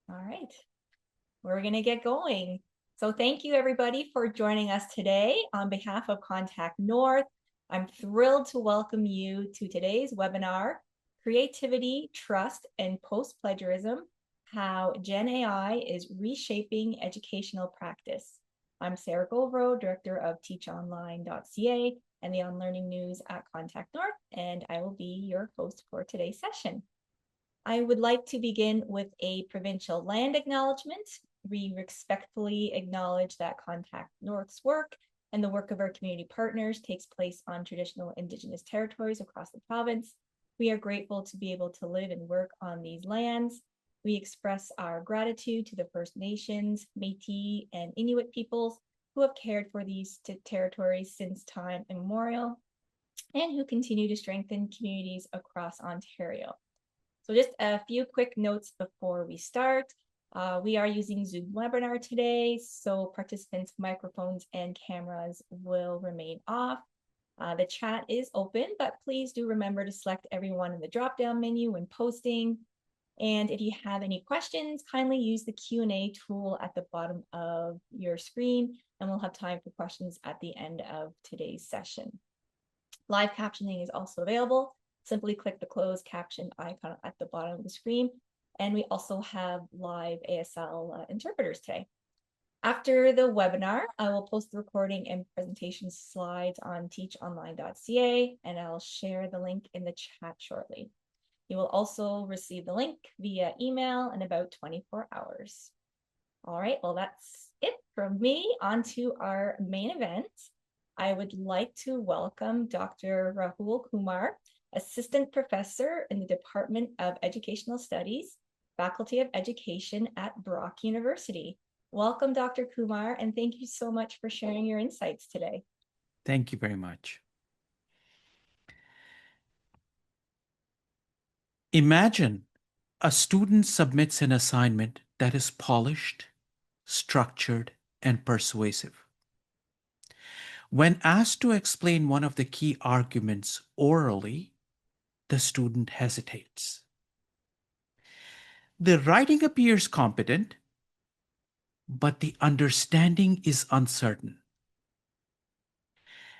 All right, we're going to get going. So thank you everybody for joining us today. On behalf of Contact North, I'm thrilled to welcome you to today's webinar, Creativity, Trust, and Post-Plagiarism, How GenAI is Reshaping Educational Practice. I'm Sarah Govro, Director of teachonline.ca and the On Learning News at Contact North, and I will be your host for today's session. I would like to begin with a provincial land acknowledgement. We respectfully acknowledge that Contact North's work and the work of our community partners takes place on traditional Indigenous territories across the province. We are grateful to be able to live and work on these lands. We express our gratitude to the First Nations, Métis, and Inuit peoples who have cared for these territories since time immemorial and who continue to strengthen communities across Ontario. So just a few quick notes before we start. We are using Zoom webinar today, so participants' microphones and cameras will remain off. The chat is open, but please do remember to select everyone in the drop-down menu when posting. And if you have any questions, kindly use the Q&A tool at the bottom of your screen, and we'll have time for questions at the end of today's session. Live captioning is also available. Simply click the closed caption icon at the bottom of the screen. And we also have live ASL interpreters today. After the webinar, I will post the recording and presentation slides on teachonline.ca, and I'll share the link in the chat shortly. You will also receive the link via email in about 24 hours. All right, well, that's it from me. On to our main event. I would like to welcome Dr. Rahul Kumar, Assistant Professor in the Department of Educational Studies, Faculty of Education at Brock University. Welcome, Dr. Kumar, and thank you so much for sharing your insights today. Thank you very much. Imagine a student submits an assignment that is polished, structured, and persuasive. When asked to explain one of the key arguments orally, the student hesitates. The writing appears competent, but the understanding is uncertain.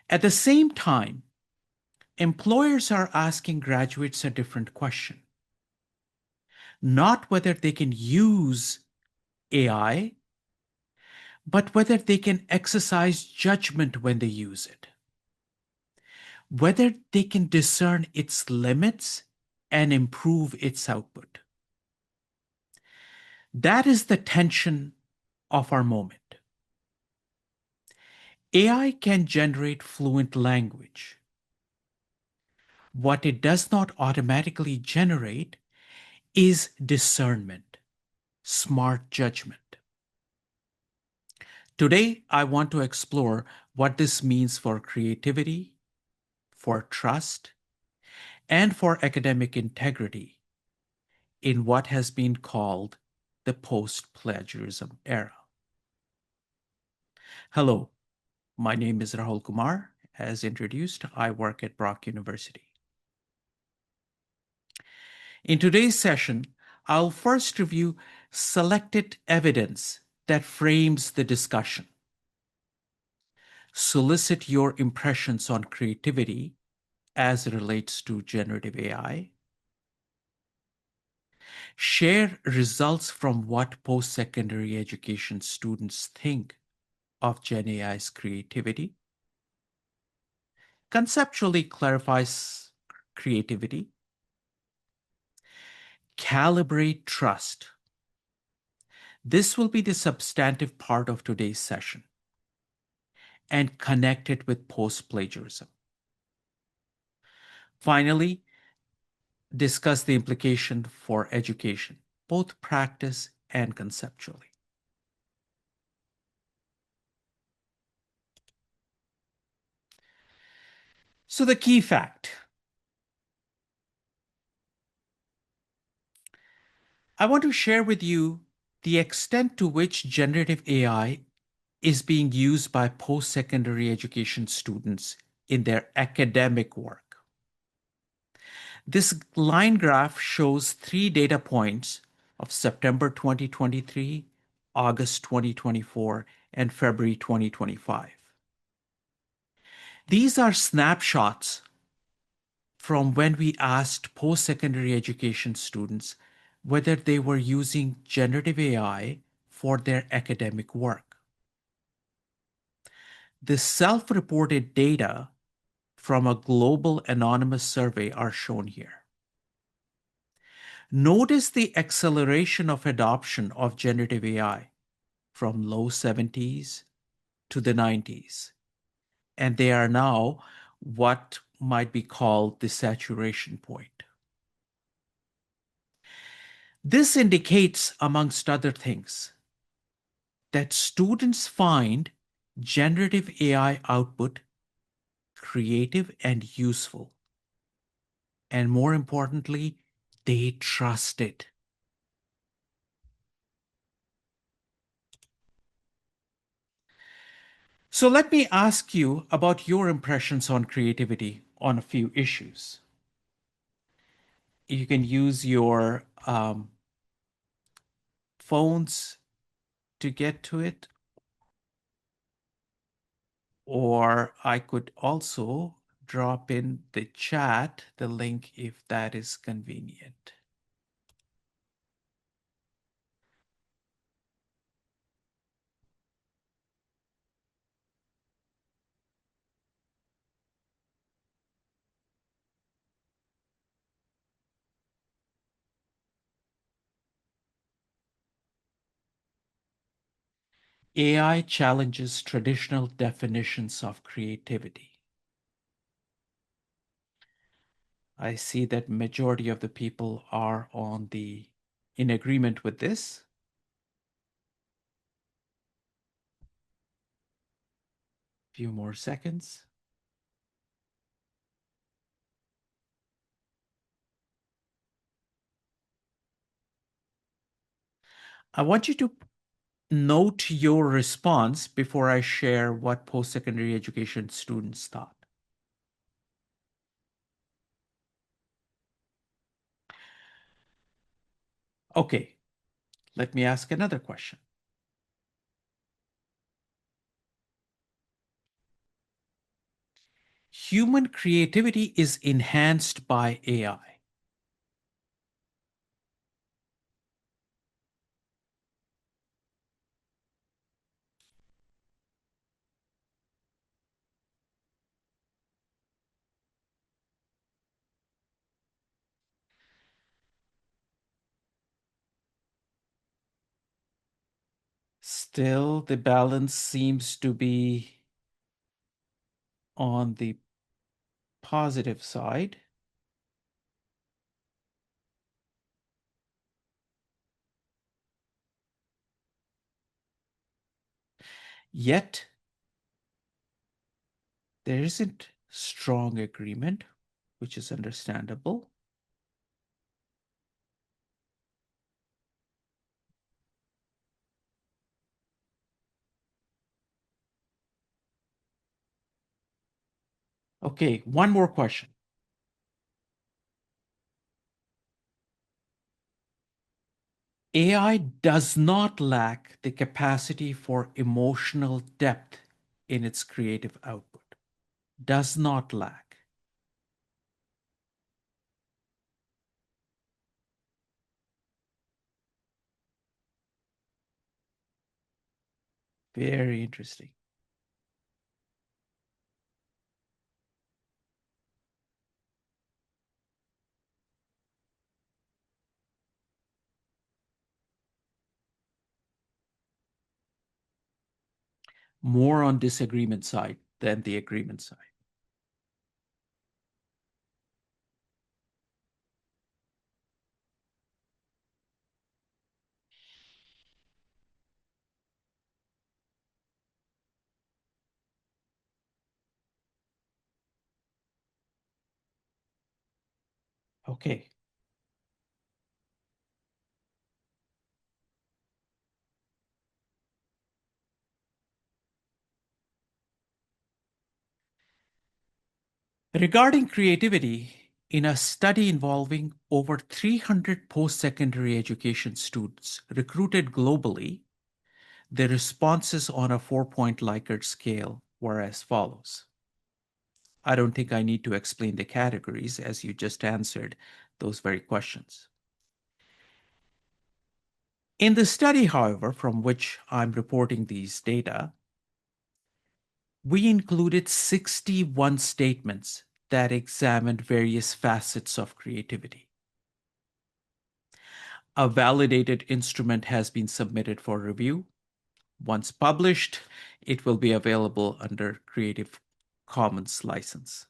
At the same time, employers are asking graduates a different question. Not whether they can use AI, but whether they can exercise judgment when they use it. Whether they can discern its limits and improve its output. That is the tension of our moment. AI can generate fluent language. What it does not automatically generate is discernment, smart judgment. Today, I want to explore what this means for creativity, for trust, and for academic integrity in what has been called the post-plagiarism era. Hello, my name is Rahul Kumar. As introduced, I work at Brock University. In today's session, I'll first review selected evidence that frames the discussion, solicit your impressions on creativity as it relates to generative AI, share results from what post-secondary education students think of GenAI's creativity, conceptually clarifies creativity, calibrate trust. This will be the substantive part of today's session, and connect it with post-plagiarism. Finally, discuss the implication for education, both practice and conceptually. So the key fact. I want to share with you the extent to which generative AI is being used by post-secondary education students in their academic work. This line graph shows 3 data points of September 2023, August 2024, and February 2025. These are snapshots from when we asked post-secondary education students whether they were using generative AI for their academic work. The self-reported data from a global anonymous survey are shown here. Notice the acceleration of adoption of generative AI from low 70s to the 90s, and they are now what might be called the saturation point. This indicates, amongst other things, that students find generative AI output creative and useful. And more importantly, they trust it. So let me ask you about your impressions on creativity on a few issues. You can use your phones to get to it, or I could also drop in the chat the link if that is convenient. AI challenges traditional definitions of creativity. I see that majority of the people are in agreement with this. Few more seconds. I want you to note your response before I share what post-secondary education students thought. Okay, let me ask another question. Human creativity is enhanced by AI. Still, the balance seems to be on the positive side. Yet, there isn't strong agreement, which is understandable. Okay, one more question. AI does not lack the capacity for emotional depth in its creative output. Does not lack. Very interesting. More on disagreement side than the agreement side. Okay. Regarding creativity, in a study involving over 300 post-secondary education students recruited globally, the responses on a 4-point Likert scale were as follows. I don't think I need to explain the categories as you just answered those very questions. In the study, however, from which I'm reporting these data, we included 61 statements that examined various facets of creativity. A validated instrument has been submitted for review. Once published, it will be available under Creative Commons license.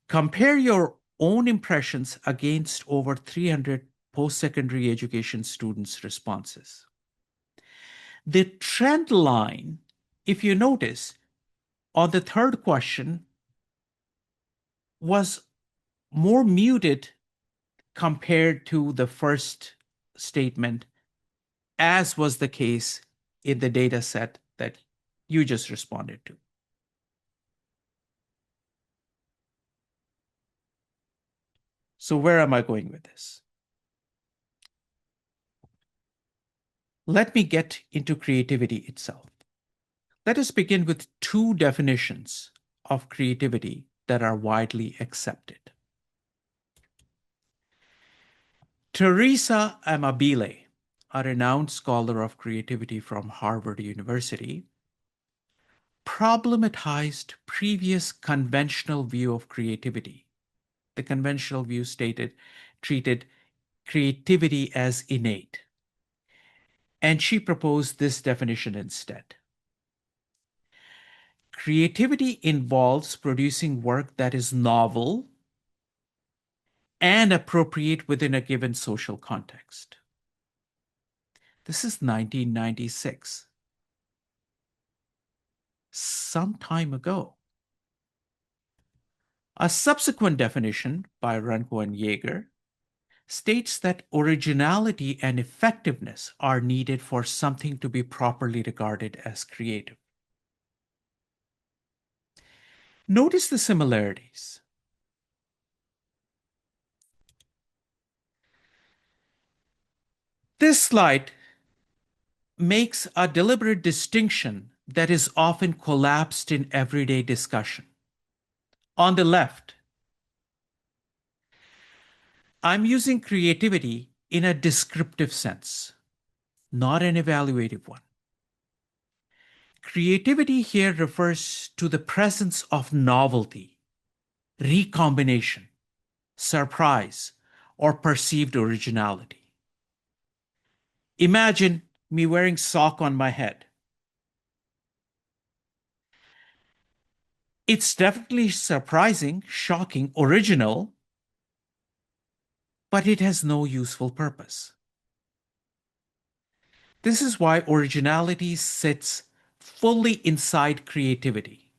Compare your own impressions against over 300 post-secondary education students' responses. The trend line, if you notice, on the third question was more muted compared to the first statement, as was the case in the data set that you just responded to. So where am I going with this? Let me get into creativity itself. Let us begin with two definitions of creativity that are widely accepted. Teresa Amabile, a renowned scholar of creativity from Harvard University, problematized previous conventional view of creativity. The conventional view treated creativity as innate. And she proposed this definition instead. Creativity involves producing work that is novel and appropriate within a given social context. This is 1996, some time ago. A subsequent definition by Runco and Jaeger states that originality and effectiveness are needed for something to be properly regarded as creative. Notice the similarities. This slide makes a deliberate distinction that is often collapsed in everyday discussion. On the left, I'm using creativity in a descriptive sense, not an evaluative one. Creativity here refers to the presence of novelty, recombination, surprise, or perceived originality. Imagine me wearing sock on my head. It's definitely surprising, shocking, original, but it has no useful purpose. This is why originality sits fully inside creativity.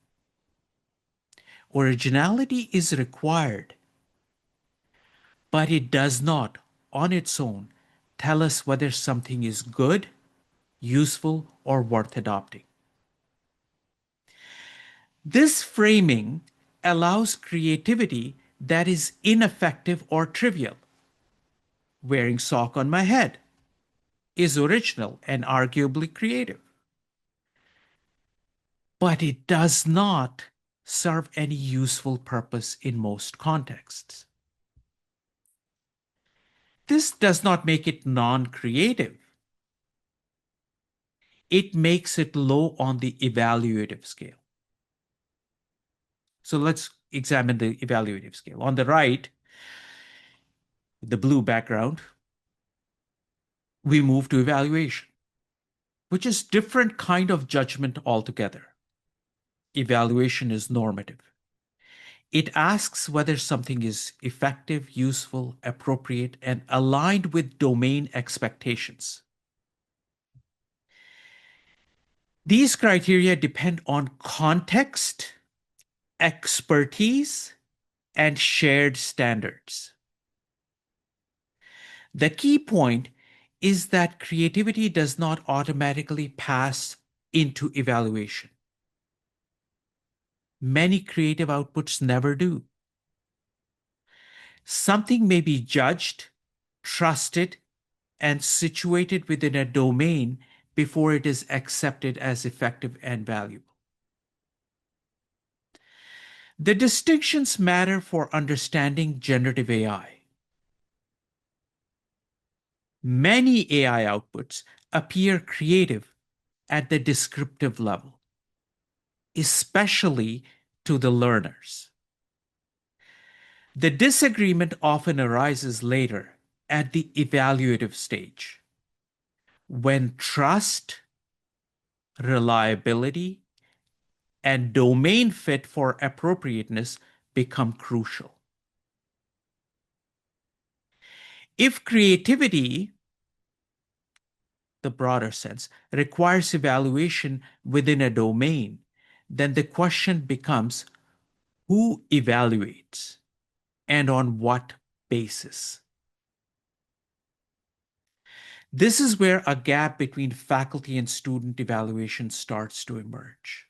Originality is required, but it does not, on its own, tell us whether something is good, useful, or worth adopting. This framing allows creativity that is ineffective or trivial. Wearing sock on my head is original and arguably creative, but it does not serve any useful purpose in most contexts. This does not make it non-creative. It makes it low on the evaluative scale. So let's examine the evaluative scale. On the right, the blue background, we move to evaluation, which is different kind of judgment altogether. Evaluation is normative. It asks whether something is effective, useful, appropriate, and aligned with domain expectations. These criteria depend on context, expertise, and shared standards. The key point is that creativity does not automatically pass into evaluation. Many creative outputs never do. Something may be judged, trusted, and situated within a domain before it is accepted as effective and valuable. The distinctions matter for understanding generative AI. Many AI outputs appear creative at the descriptive level, especially to the learners. The disagreement often arises later at the evaluative stage, when trust, reliability, and domain fit for appropriateness become crucial. If creativity, the broader sense, requires evaluation within a domain, then the question becomes who evaluates and on what basis? This is where a gap between faculty and student evaluation starts to emerge.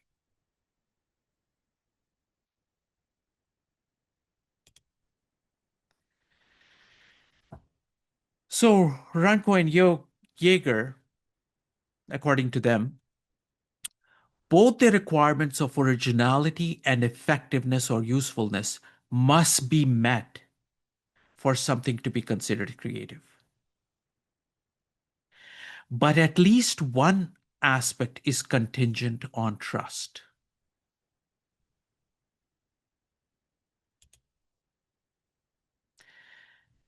So Ranko and Jaeger, according to them, both the requirements of originality and effectiveness or usefulness must be met for something to be considered creative. But at least one aspect is contingent on trust.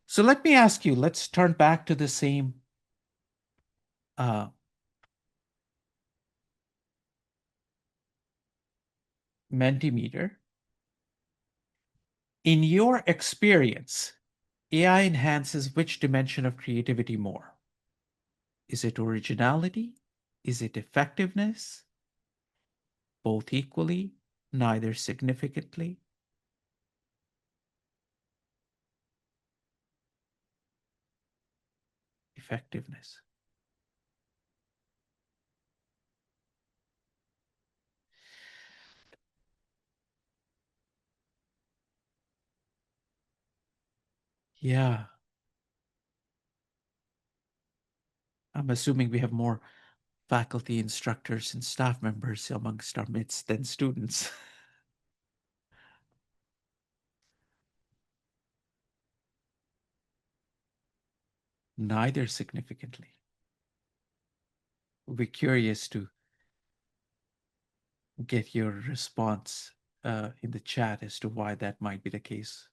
So let me ask you, let's turn back to the same uh, Mentimeter. In your experience, AI enhances which dimension of creativity more? Is it originality? Is it effectiveness? Both equally? Neither significantly? Effectiveness. Yeah, I'm assuming we have more faculty, instructors, and staff members amongst our midst than students. Neither significantly. We'll be curious to get your response in the chat as to why that might be the case.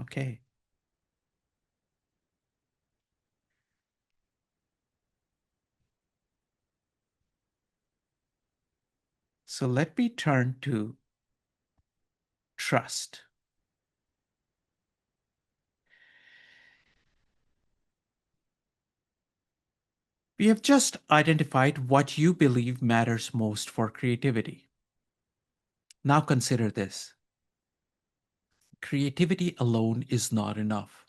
Okay. So let me turn to trust. We have just identified what you believe matters most for creativity. Now consider this. Creativity alone is not enough.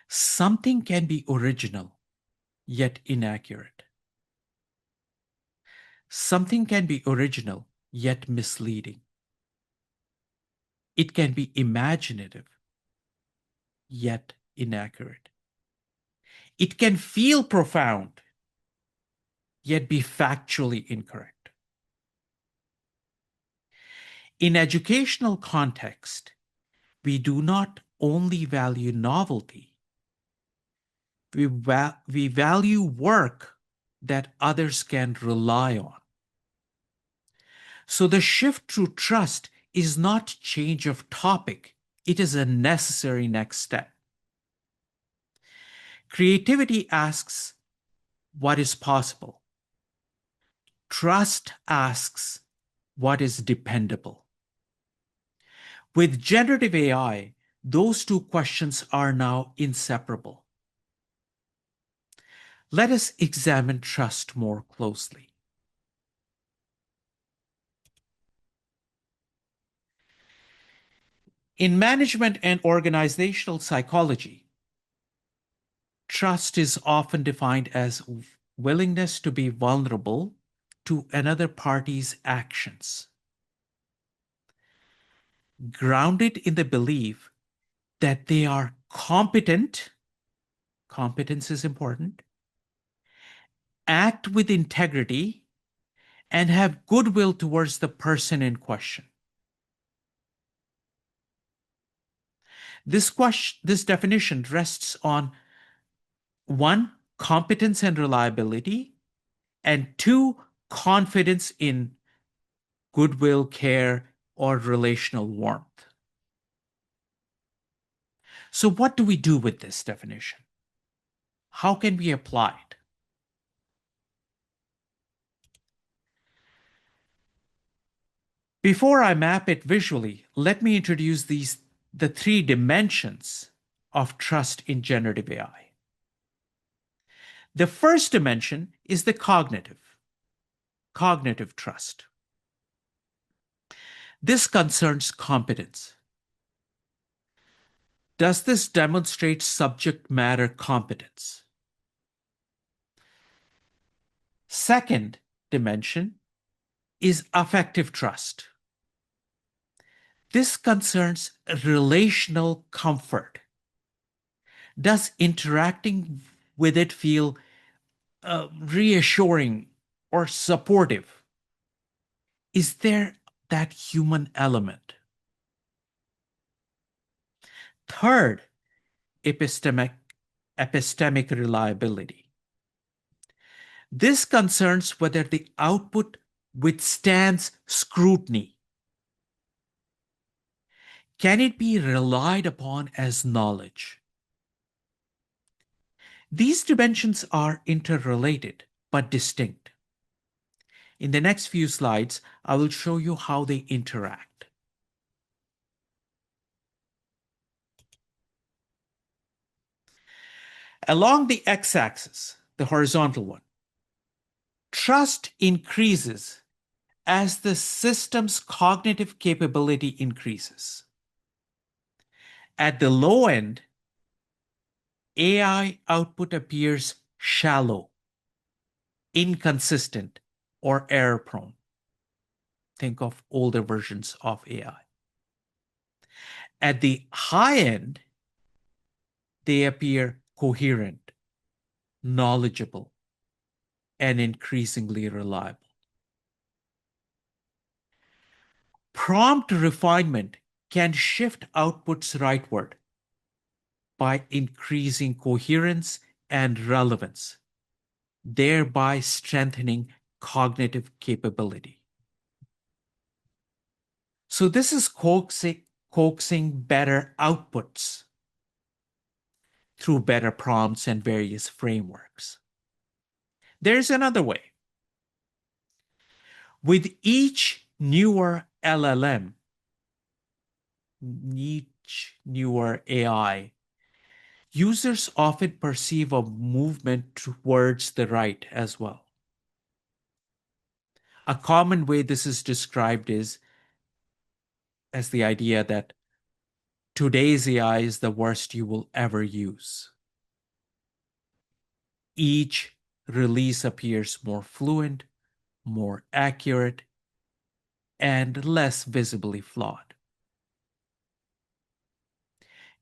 Something can be original, yet inaccurate. Something can be original, yet misleading. It can be imaginative, yet inaccurate. It can feel profound, yet be factually incorrect. In educational context, we do not only value novelty, we value work that others can rely on. So the shift to trust is not change of topic, it is a necessary next step. Creativity asks what is possible. Trust asks what is dependable. With generative AI, those two questions are now inseparable. Let us examine trust more closely. In management and organizational psychology, trust is often defined as willingness to be vulnerable to another party's actions, grounded in the belief that they are competent, competence is important, act with integrity, and have goodwill towards the person in question. This definition rests on one, competence and reliability, and two, confidence in goodwill, care, or relational warmth. So, what do we do with this definition? How can we apply it? Before I map it visually, let me introduce the three dimensions of trust in generative AI. The first dimension is the cognitive trust. This concerns competence. Does this demonstrate subject matter competence? Second dimension is affective trust. This concerns relational comfort. Does interacting with it feel reassuring or supportive? Is there that human element? Third, epistemic reliability. This concerns whether the output withstands scrutiny. Can it be relied upon as knowledge? These dimensions are interrelated but distinct. In the next few slides, I will show you how they interact. Along the x-axis, the horizontal one, trust increases as the system's cognitive capability increases. At the low end, AI output appears shallow, inconsistent, or error-prone. Think of older versions of AI. At the high end, they appear coherent, knowledgeable, and increasingly reliable. Prompt refinement can shift outputs rightward by increasing coherence and relevance, thereby strengthening cognitive capability. So this is coaxing better outputs through better prompts and various frameworks. There's another way. With each newer LLM, each newer AI, users often perceive a movement towards the right as well. A common way this is described is as the idea that today's AI is the worst you will ever use. Each release appears more fluent, more accurate, and less visibly flawed.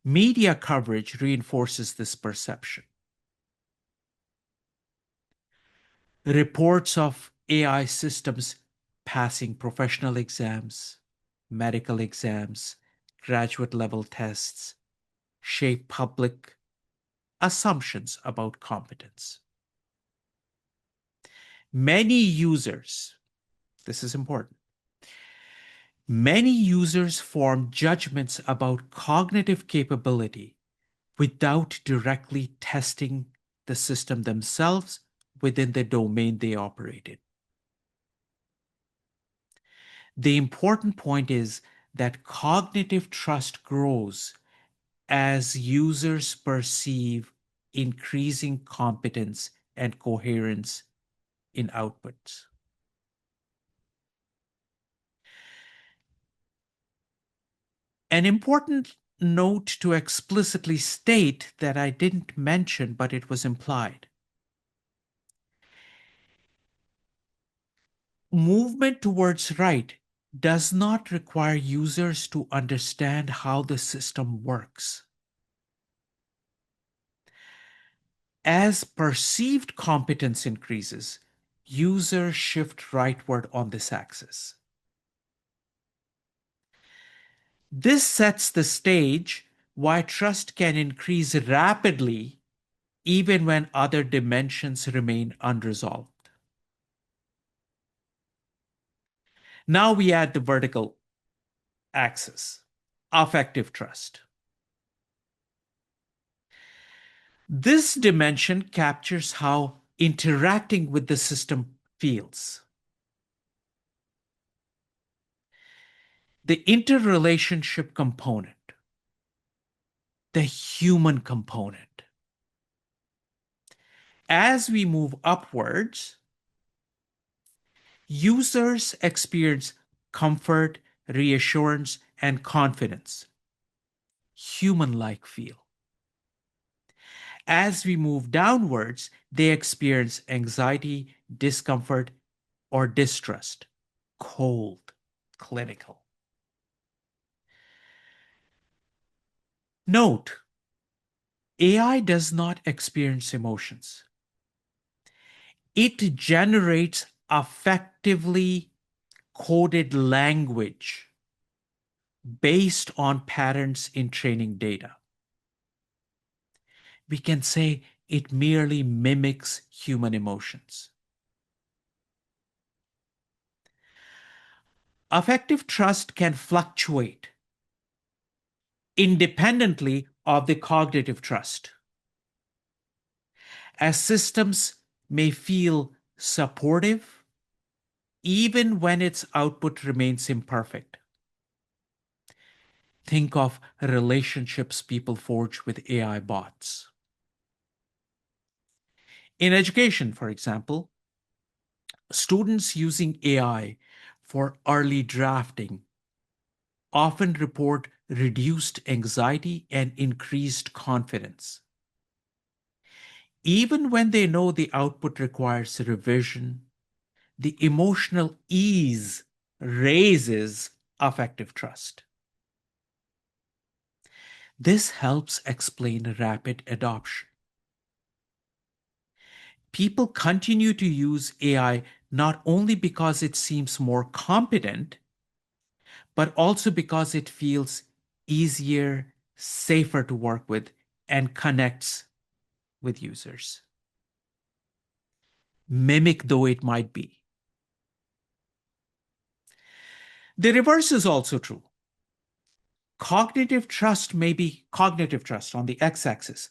Media coverage reinforces this perception. Reports of AI systems passing professional exams, medical exams, graduate level tests shape public assumptions about competence. Many users, this is important, many users form judgments about cognitive capability without directly testing the system themselves within the domain they operate in. The important point is that cognitive trust grows as users perceive increasing competence and coherence in outputs. An important note to explicitly state that I didn't mention, but it was implied. Movement towards right does not require users to understand how the system works. As perceived competence increases, users shift rightward on this axis. This sets the stage why trust can increase rapidly even when other dimensions remain unresolved. Now we add the vertical axis, affective trust. This dimension captures how interacting with the system feels. The interrelationship component, the human component. As we move upwards, users experience comfort, reassurance, and confidence. Human-like feel. As we move downwards, they experience anxiety, discomfort, or distrust. Cold, clinical. Note, AI does not experience emotions. It generates affectively coded language based on patterns in training data. We can say it merely mimics human emotions. Affective trust can fluctuate independently of the cognitive trust, as systems may feel supportive even when its output remains imperfect. Think of relationships people forge with AI bots. In education, for example, students using AI for early drafting often report reduced anxiety and increased confidence. Even when they know the output requires revision, the emotional ease raises affective trust. This helps explain rapid adoption. People continue to use AI not only because it seems more competent, but also because it feels easier, safer to work with, and connects with users. Mimic though it might be. The reverse is also true. Cognitive trust on the x-axis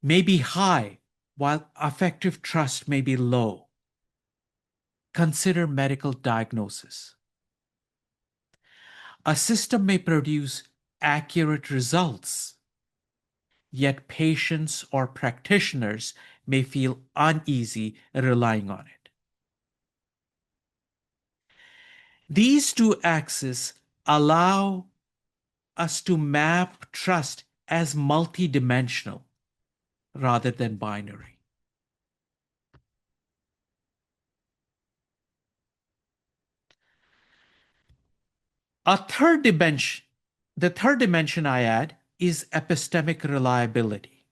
may be high, while affective trust may be low. Consider medical diagnosis. A system may produce accurate results, yet patients or practitioners may feel uneasy relying on it. These two axes allow us to map trust as multidimensional rather than binary. The third dimension I add is epistemic reliability.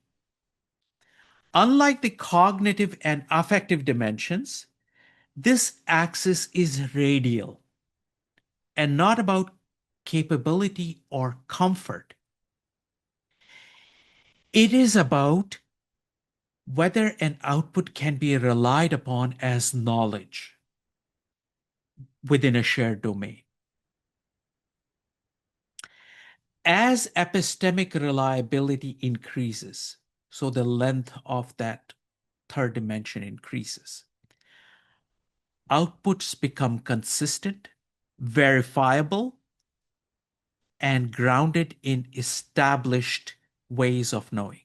Unlike the cognitive and affective dimensions, this axis is radial and not about capability or comfort. It is about whether an output can be relied upon as knowledge within a shared domain. As epistemic reliability increases, so the length of that third dimension increases, outputs become consistent, verifiable, and grounded in established ways of knowing.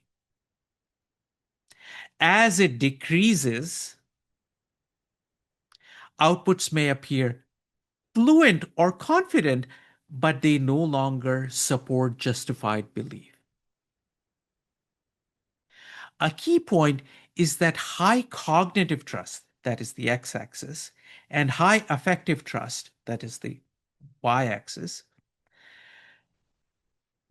As it decreases, outputs may appear fluent or confident, but they no longer support justified belief. A key point is that high cognitive trust, that is the x-axis, and high affective trust, that is the y-axis,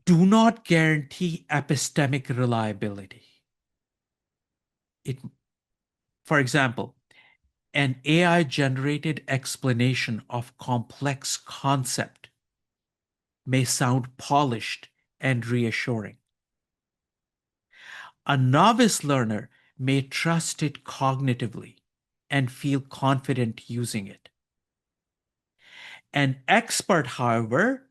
do not guarantee epistemic reliability. For example, an AI-generated explanation of complex concept may sound polished and reassuring. A novice learner may trust it cognitively and feel confident using it. An expert, however,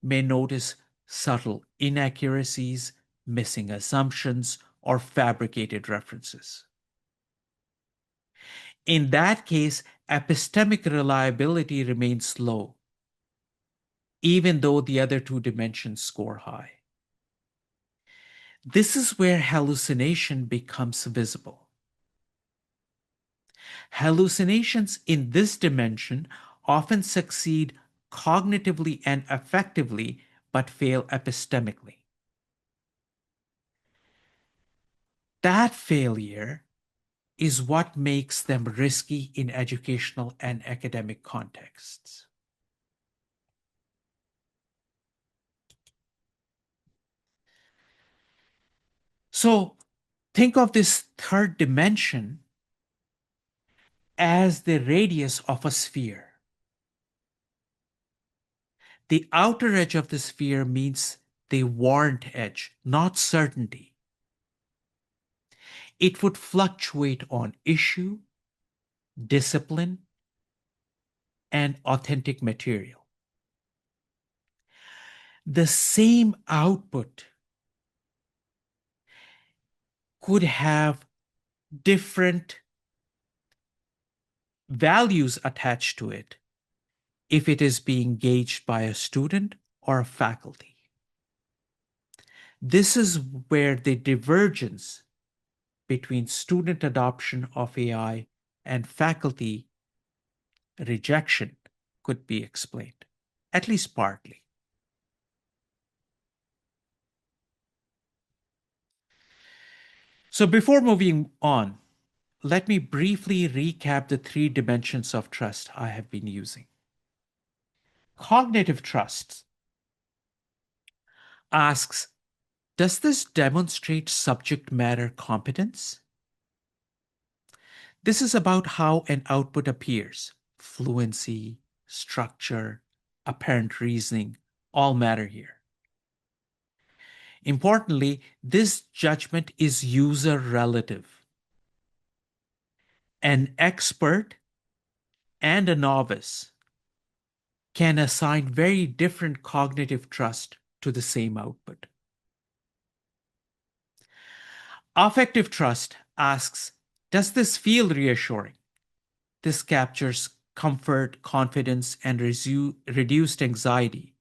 may notice subtle inaccuracies, missing assumptions, or fabricated references. In that case, epistemic reliability remains low, even though the other two dimensions score high. This is where hallucination becomes visible. Hallucinations in this dimension often succeed cognitively and affectively, but fail epistemically. That failure is what makes them risky in educational and academic contexts. So think of this third dimension as the radius of a sphere. The outer edge of the sphere means the warrant edge, not certainty. It would fluctuate on issue, discipline, and authentic material. The same output could have different values attached to it if it is being gauged by a student or a faculty. This is where the divergence between student adoption of AI and faculty rejection could be explained, at least partly. So before moving on, let me briefly recap the three dimensions of trust I have been using. Cognitive trust asks, does this demonstrate subject matter competence? This is about how an output appears. Fluency, structure, apparent reasoning, all matter here. Importantly, this judgment is user relative. An expert and a novice can assign very different cognitive trust to the same output. Affective trust asks, does this feel reassuring? This captures comfort, confidence, and reduced anxiety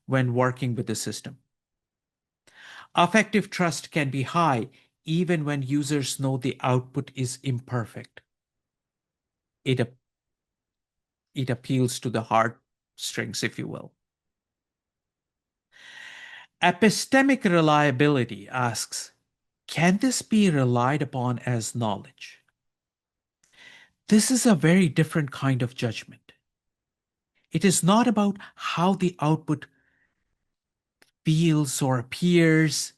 when working with the system. Affective trust can be high even when users know the output is imperfect. It appeals to the heartstrings, if you will. Epistemic reliability asks, can this be relied upon as knowledge? This is a very different kind of judgment. It is not about how the output feels or appears,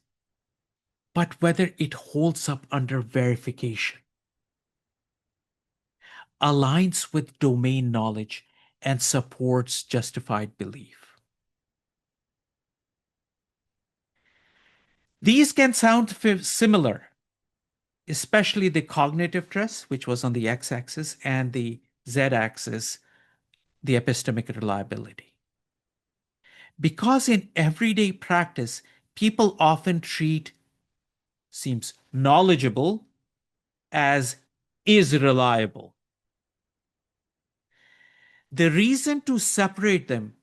but whether it holds up under verification, aligns with domain knowledge, and supports justified belief. These can sound similar, especially the cognitive trust, which was on the x-axis, and the z-axis, the epistemic reliability. Because in everyday practice, people often seems knowledgeable as is reliable. The reason to separate them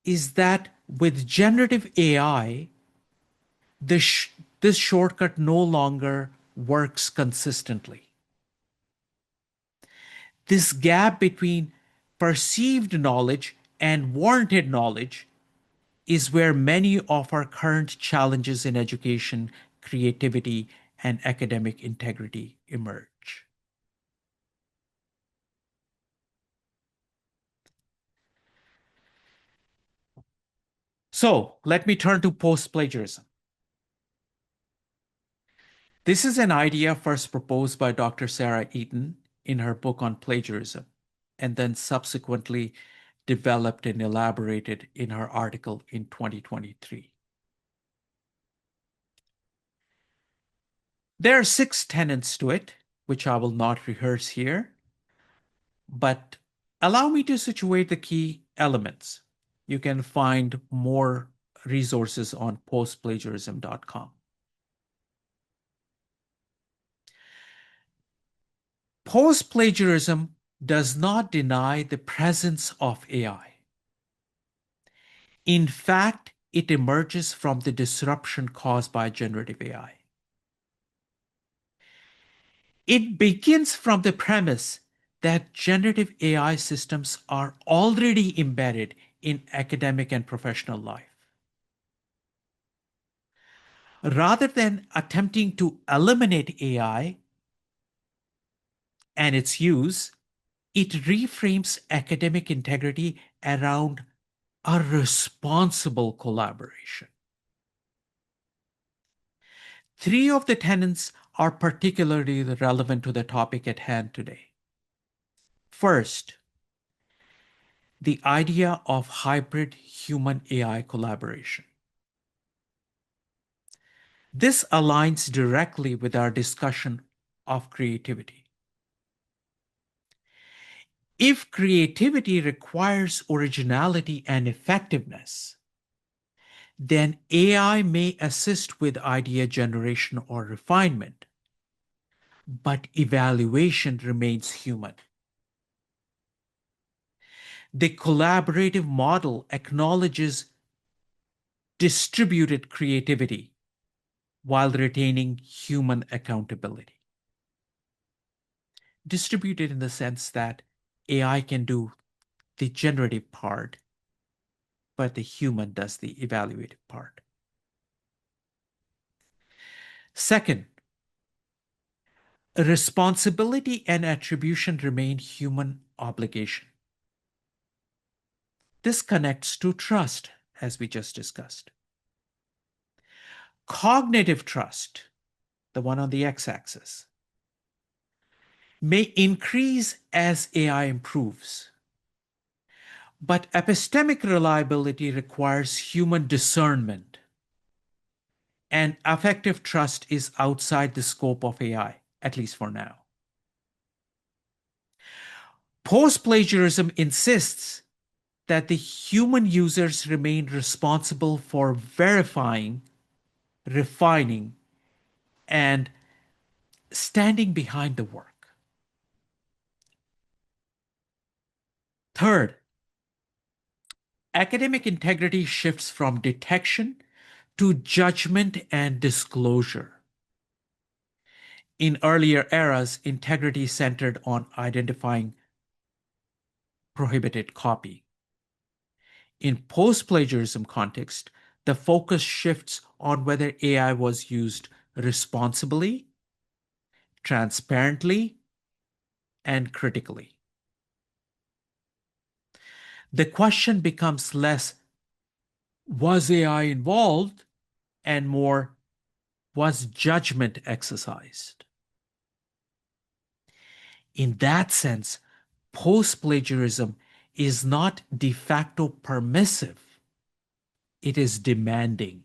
is that with generative AI, this shortcut no longer works consistently. This gap between perceived knowledge and warranted knowledge is where many of our current challenges in education, creativity, and academic integrity emerge. So let me turn to post-plagiarism. This is an idea first proposed by Dr. Sarah Eaton in her book on plagiarism, and then subsequently developed and elaborated in her article in 2023. There are 6 tenets to it, which I will not rehearse here, but allow me to situate the key elements. You can find more resources on postplagiarism.com. Post-plagiarism does not deny the presence of AI. In fact, it emerges from the disruption caused by generative AI. It begins from the premise that generative AI systems are already embedded in academic and professional life. Rather than attempting to eliminate AI and its use, it reframes academic integrity around a responsible collaboration. 3 of the tenets are particularly relevant to the topic at hand today. First, the idea of hybrid human-AI collaboration. This aligns directly with our discussion of creativity. If creativity requires originality and effectiveness, then AI may assist with idea generation or refinement, but evaluation remains human. The collaborative model acknowledges distributed creativity while retaining human accountability. Distributed in the sense that AI can do the generative part, but the human does the evaluative part. Second, responsibility and attribution remain human obligation. This connects to trust, as we just discussed. Cognitive trust, the one on the x-axis, may increase as AI improves. But epistemic reliability requires human discernment, and affective trust is outside the scope of AI, at least for now. Post-plagiarism insists that the human users remain responsible for verifying, refining, and standing behind the work. Third, academic integrity shifts from detection to judgment and disclosure. In earlier eras, integrity centered on identifying prohibited copy. In post-plagiarism context, the focus shifts on whether AI was used responsibly, transparently, and critically. The question becomes less, was AI involved, and more, was judgment exercised? In that sense, post-plagiarism is not de facto permissive. It is demanding.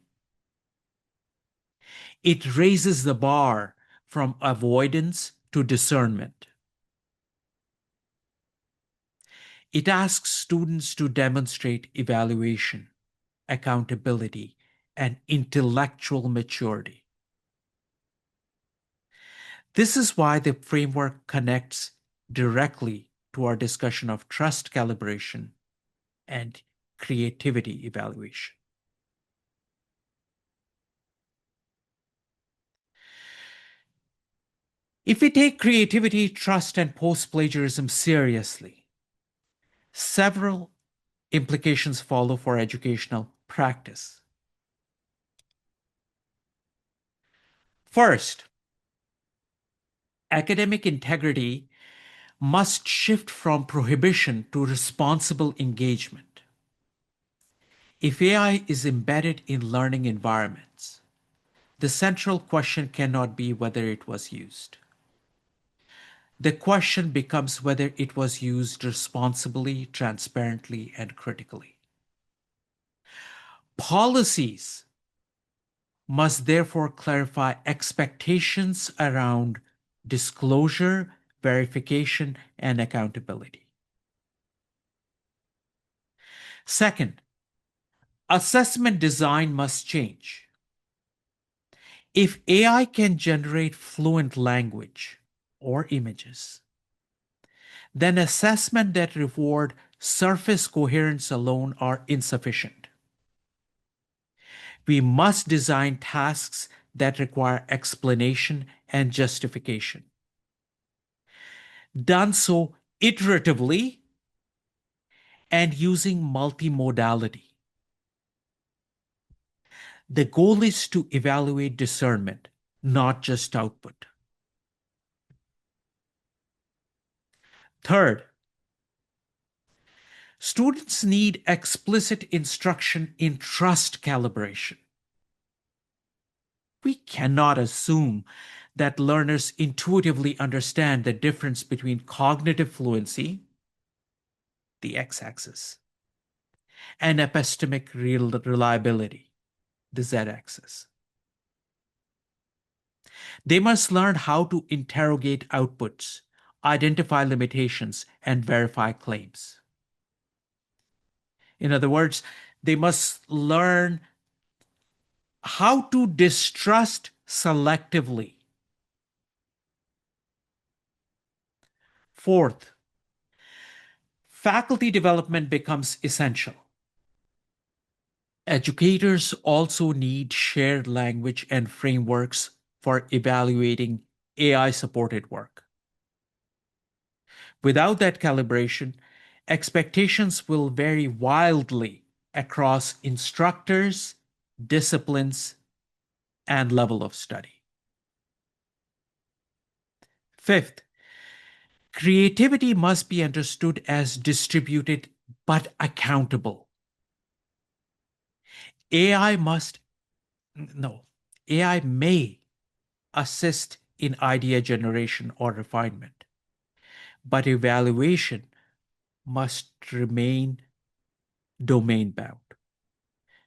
It raises the bar from avoidance to discernment. It asks students to demonstrate evaluation, accountability, and intellectual maturity. This is why the framework connects directly to our discussion of trust calibration and creativity evaluation. If we take creativity, trust, and post-plagiarism seriously, several implications follow for educational practice. First, academic integrity must shift from prohibition to responsible engagement. If AI is embedded in learning environments, the central question cannot be whether it was used. The question becomes whether it was used responsibly, transparently, and critically. Policies must therefore clarify expectations around disclosure, verification, and accountability. Second, assessment design must change. If AI can generate fluent language or images, then assessment that reward surface coherence alone are insufficient. We must design tasks that require explanation and justification. Done so iteratively and using multimodality. The goal is to evaluate discernment, not just output. Third, students need explicit instruction in trust calibration. We cannot assume that learners intuitively understand the difference between cognitive fluency, the x-axis, and epistemic reliability, the z-axis. They must learn how to interrogate outputs, identify limitations, and verify claims. In other words, they must learn how to distrust selectively. Fourth, faculty development becomes essential. Educators also need shared language and frameworks for evaluating AI-supported work. Without that calibration, expectations will vary wildly across instructors, disciplines, and level of study. Fifth, creativity must be understood as distributed but accountable. AI must, no, AI may assist in idea generation or refinement, but evaluation must remain domain bound.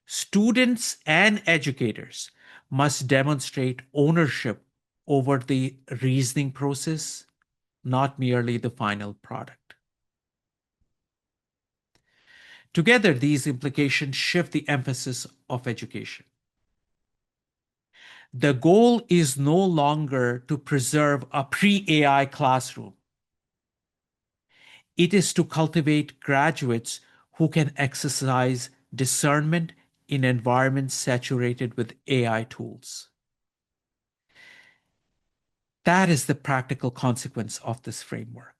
Students and educators must demonstrate ownership over the reasoning process, not merely the final product. Together, these implications shift the emphasis of education. The goal is no longer to preserve a pre-AI classroom. It is to cultivate graduates who can exercise discernment in environments saturated with AI tools. That is the practical consequence of this framework.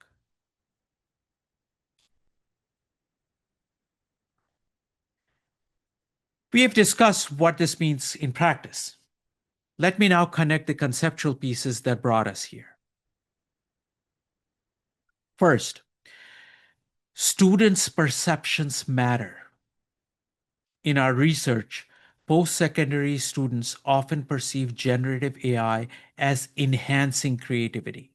We have discussed what this means in practice. Let me now connect the conceptual pieces that brought us here. First, students' perceptions matter. In our research, post-secondary students often perceive generative AI as enhancing creativity.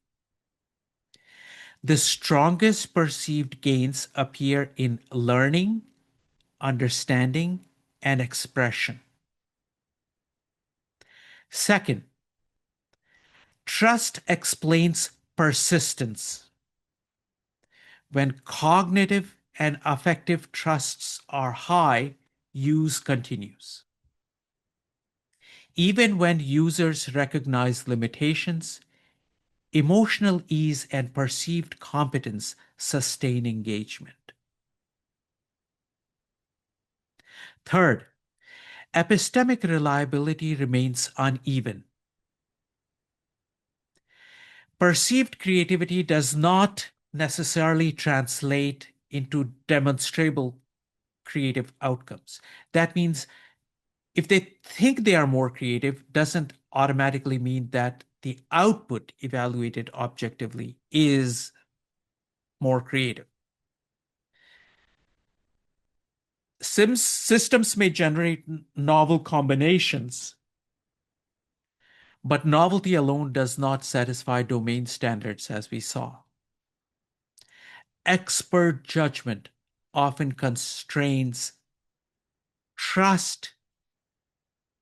The strongest perceived gains appear in learning, understanding, and expression. Second, trust explains persistence. When cognitive and affective trusts are high, use continues. Even when users recognize limitations, emotional ease and perceived competence sustain engagement. Third, epistemic reliability remains uneven. Perceived creativity does not necessarily translate into demonstrable creative outcomes. That means if they think they are more creative, doesn't automatically mean that the output evaluated objectively is more creative. Systems may generate novel combinations, but novelty alone does not satisfy domain standards, as we saw. Expert judgment often constrains trust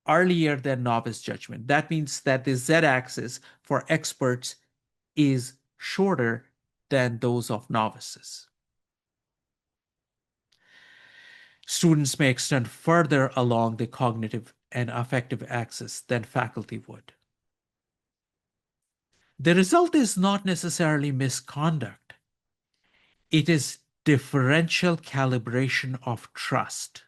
earlier than novice judgment. That means that the z-axis for experts is shorter than those of novices. Students may extend further along the cognitive and affective axis than faculty would. The result is not necessarily misconduct. It is differential calibration of trust.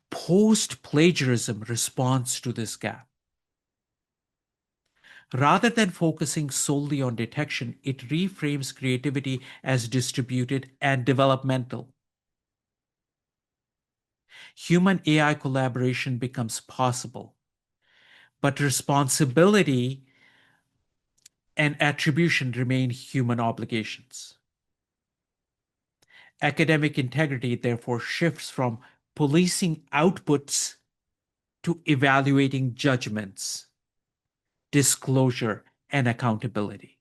Post-plagiarism responds to this gap. Rather than focusing solely on detection, it reframes creativity as distributed and developmental. Human AI collaboration becomes possible, but responsibility and attribution remain human obligations. Academic integrity therefore shifts from policing outputs to evaluating judgments, disclosure, and accountability.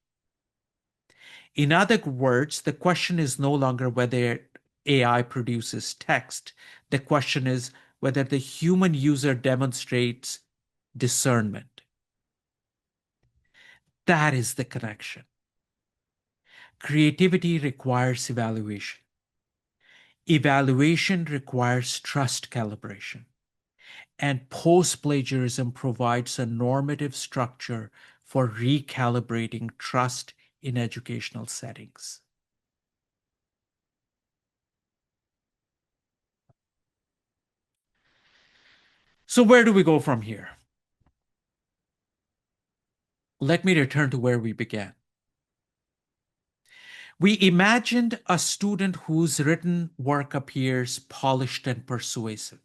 In other words, the question is no longer whether AI produces text. The question is whether the human user demonstrates discernment. That is the connection. Creativity requires evaluation. Evaluation requires trust calibration. And post-plagiarism provides a normative structure for recalibrating trust in educational settings. So where do we go from here? Let me return to where we began. We imagined a student whose written work appears polished and persuasive,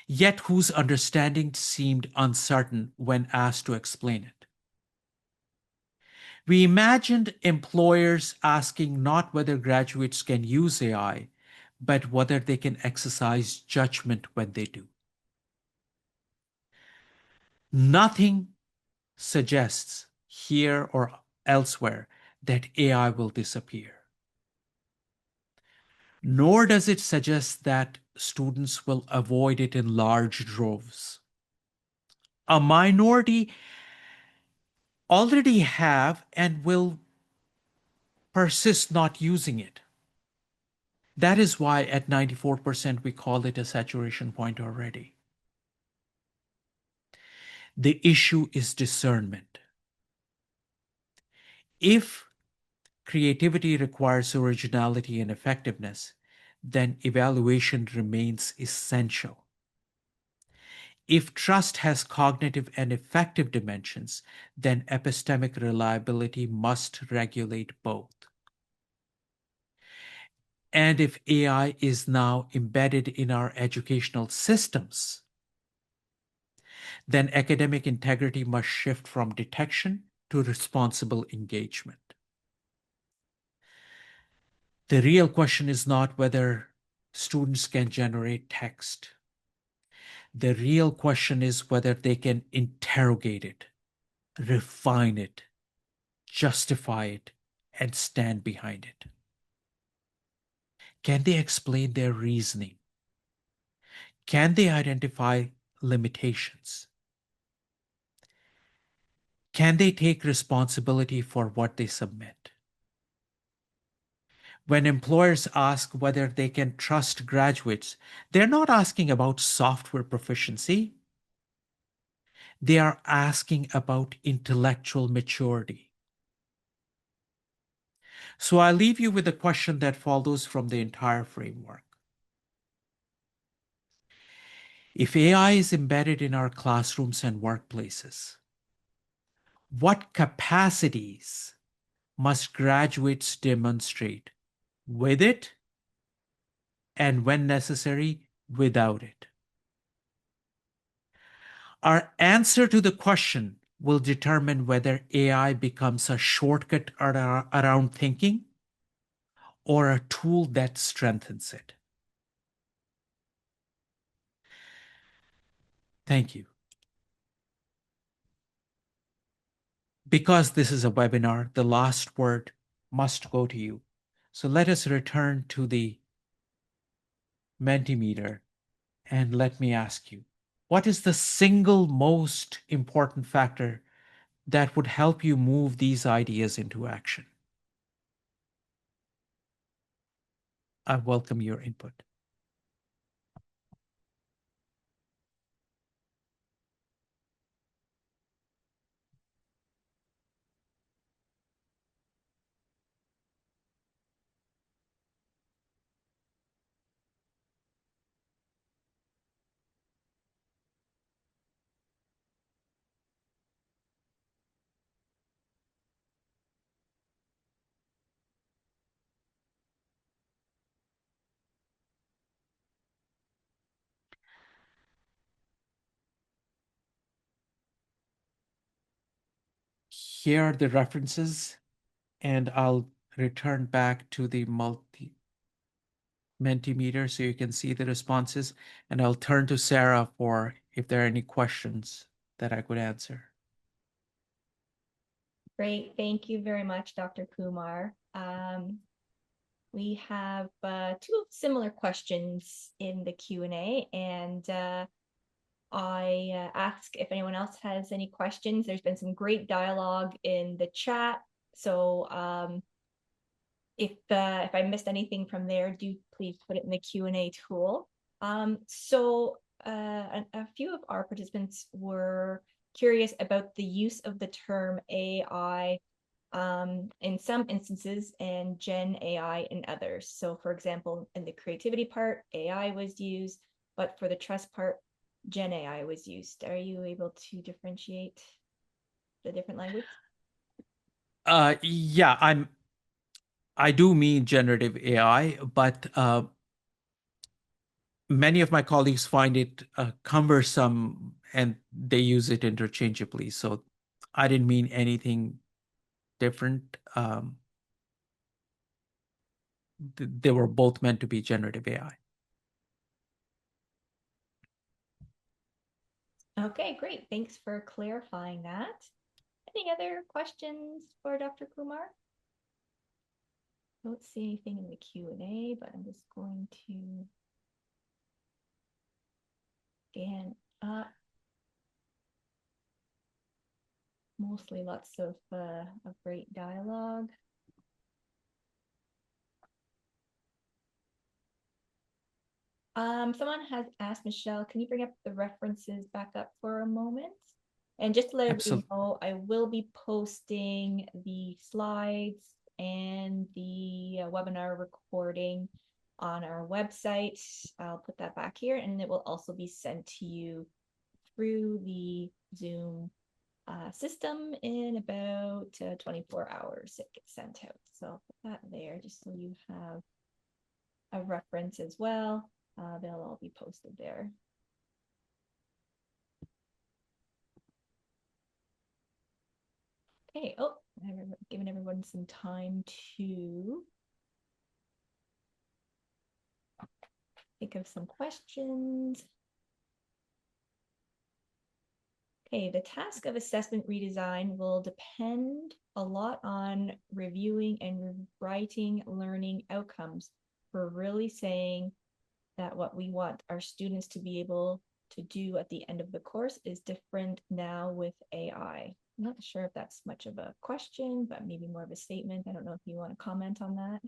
yet whose understanding seemed uncertain when asked to explain it. We imagined employers asking not whether graduates can use AI, but whether they can exercise judgment when they do. Nothing suggests here or elsewhere that AI will disappear. Nor does it suggest that students will avoid it in large droves. A minority already have and will persist not using it. That is why at 94% we call it a saturation point already. The issue is discernment. If creativity requires originality and effectiveness, then evaluation remains essential. If trust has cognitive and effective dimensions, then epistemic reliability must regulate both. And if AI is now embedded in our educational systems, then academic integrity must shift from detection to responsible engagement. The real question is not whether students can generate text. The real question is whether they can interrogate it, refine it, justify it, and stand behind it. Can they explain their reasoning? Can they identify limitations? Can they take responsibility for what they submit? When employers ask whether they can trust graduates, they're not asking about software proficiency. They are asking about intellectual maturity. So I leave you with a question that follows from the entire framework. If AI is embedded in our classrooms and workplaces, what capacities must graduates demonstrate with it and, when necessary, without it? Our answer to the question will determine whether AI becomes a shortcut around thinking or a tool that strengthens it? Thank you. Because this is a webinar, the last word must go to you. So let us return to the Mentimeter and let me ask you, what is the single most important factor that would help you move these ideas into action? I welcome your input. Here are the references, and I'll return back to the Mentimeter so you can see the responses, and I'll turn to Sarah for if there are any questions that I could answer. Great. Thank you very much, Dr. Kumar. We have two similar questions in the Q&A, and I ask if anyone else has any questions. There's been some great dialogue in the chat, so if I missed anything from there, do please put it in the Q&A tool. A few of our participants were curious about the use of the term AI in some instances and Gen AI in others. So for example, in the creativity part, AI was used, but for the trust part, Gen AI was used. Are you able to differentiate the different language? Yeah, I do mean generative AI, but many of my colleagues find it cumbersome and they use it interchangeably. So I didn't mean anything different. They were both meant to be generative AI. Okay, great. Thanks for clarifying that. Any other questions for Dr. Kumar? I don't see anything in the Q&A, but I'm just going to scan up. Mostly lots of great dialogue. Someone has asked Michelle, can you bring up the references back up for a moment? And just to let everybody Absolutely. know, I will be posting the slides and the webinar recording on our website. I'll put that back here, and it will also be sent to you through the Zoom system in about 24 hours. It gets sent out. So I'll put that there just so you have a reference as well. They'll all be posted there. Okay, oh, I've given everyone some time to think of some questions. Okay, the task of assessment redesign will depend a lot on reviewing and rewriting learning outcomes. We're really saying that what we want our students to be able to do at the end of the course is different now with AI. I'm not sure if that's much of a question, but maybe more of a statement. I don't know if you want to comment on that.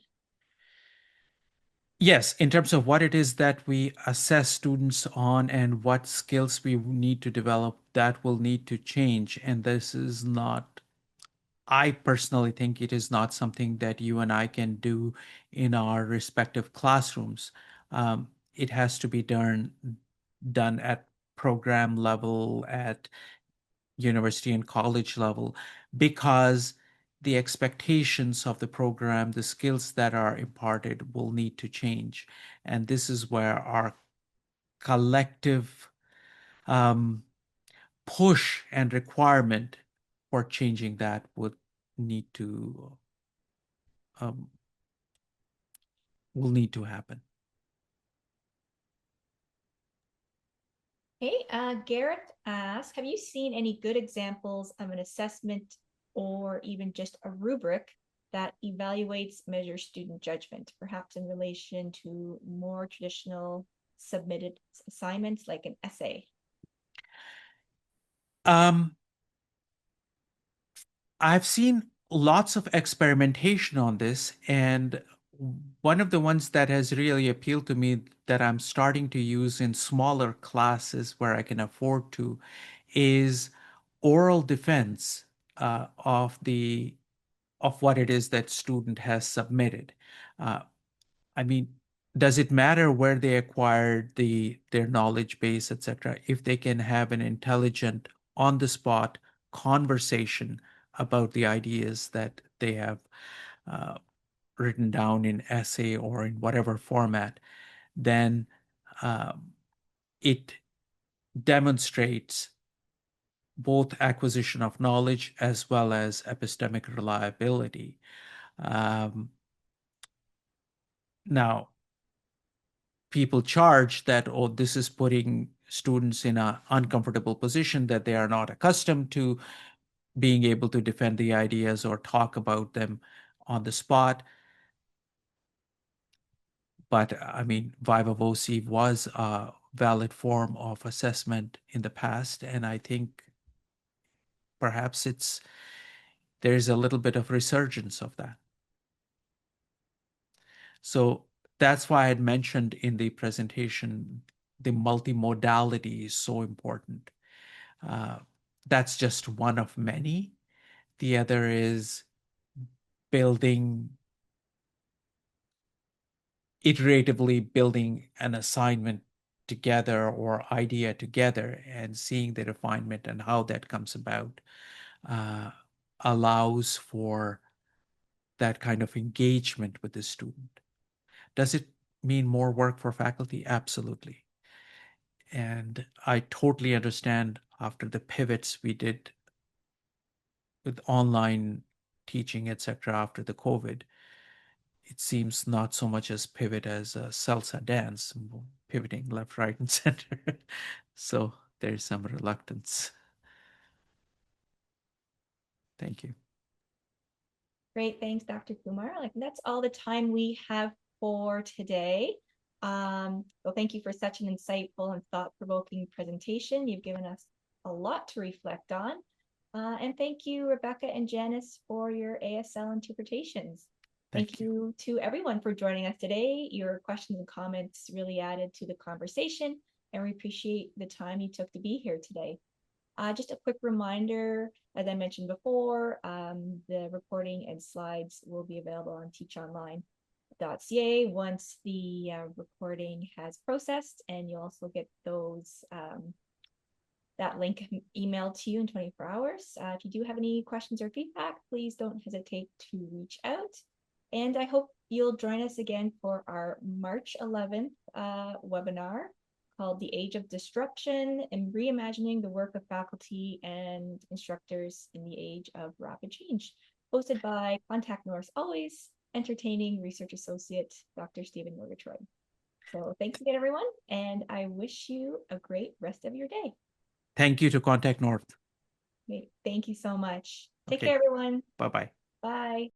Yes, in terms of what it is that we assess students on and what skills we need to develop, that will need to change. And this is not, I personally think it is not something that you and I can do in our respective classrooms. It has to be done at program level, at university and college level, because the expectations of the program, the skills that are imparted will need to change. And this is where our collective um, push and requirement for changing that would need to um, will need to happen. Hey, Gareth asks, have you seen any good examples of an assessment or even just a rubric that evaluates, measures student judgment, perhaps in relation to more traditional submitted assignments like an essay? Um, I've seen lots of experimentation on this, and one of the ones that has really appealed to me that I'm starting to use in smaller classes where I can afford to is oral defense of what it is that student has submitted. Uh, I mean, does it matter where they acquired their knowledge base, etc., if they can have an intelligent, on the spot conversation about the ideas that they have uh, written down in essay or in whatever format, then um, it demonstrates both acquisition of knowledge as well as epistemic reliability. Um, Now, people charge that, oh, this is putting students in an uncomfortable position that they are not accustomed to being able to defend the ideas or talk about them on the spot. But I mean, Viva Voce was a valid form of assessment in the past, and I think perhaps there's a little bit of resurgence of that. So that's why I had mentioned in the presentation the multimodality is so important. Uh, that's just one of many. The other is building, iteratively building an assignment together or idea together and seeing the refinement and how that comes about uh, allows for that kind of engagement with the student. Does it mean more work for faculty? Absolutely. And I totally understand after the pivots we did with online teaching, etc., after the COVID, it seems not so much as pivot as a salsa dance, pivoting left, right, and center. So there's some reluctance. Thank you. Great, thanks, Dr. Kumar. Like that's all the time we have for today. Well, thank you for such an insightful and thought-provoking presentation. You've given us a lot to reflect on. And thank you, Rebecca and Janice, for your ASL interpretations. Thank Thank you. you to everyone for joining us today. Your questions and comments really added to the conversation, and we appreciate the time you took to be here today. Just a quick reminder, as I mentioned before, the recording and slides will be available on teachonline.ca once the recording has processed, and you'll also get that link emailed to you in 24 hours. If you do have any questions or feedback, please don't hesitate to reach out. And I hope you'll join us again for our March 11th webinar called The Age of Disruption and Reimagining the Work of Faculty and Instructors in the Age of Rapid Change, hosted by Contact North's always entertaining research associate, Dr. Stephen Murgatroyd. So thanks again, everyone, and I wish you a great rest of your day. Thank you to Contact North. Great. Thank you so much. Take Okay. care, everyone. Bye-bye. Bye.